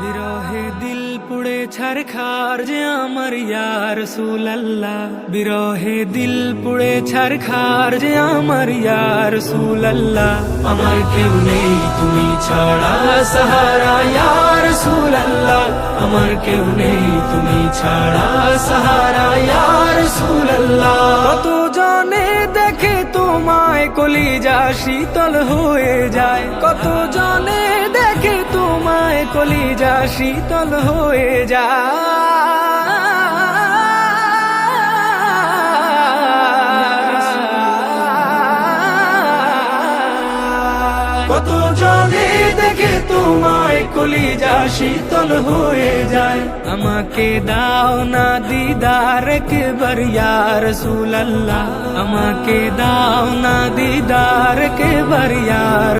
বিরহে দিল পুড়ে ছারখার যে আমার ইয়া রাসূলুল্লাহ, বিরহে দিল পুড়ে ছারখার যে আমার ইয়া রাসূলুল্লাহ। আমার কেউ নেই তুমি ছাড়া সাহারা ইয়া রাসূলুল্লাহ, আমার কেউ নেই তুমি ছাড়া সাহারা ইয়া রাসূলুল্লাহ। কত জনে দেখে তোমায় কলিজা শীতল হয়ে যায়, কত জনে দেখে তোমায় কলিজা শীতল হয়ে যায়, কত জনে দেখে তোমায় কলিজা শীতল হয়ে যায়। আমাকে দাও না দিদার একবার ইয়া রাসূলুল্লাহ, আমাকে দাও না দিদার একবার ইয়া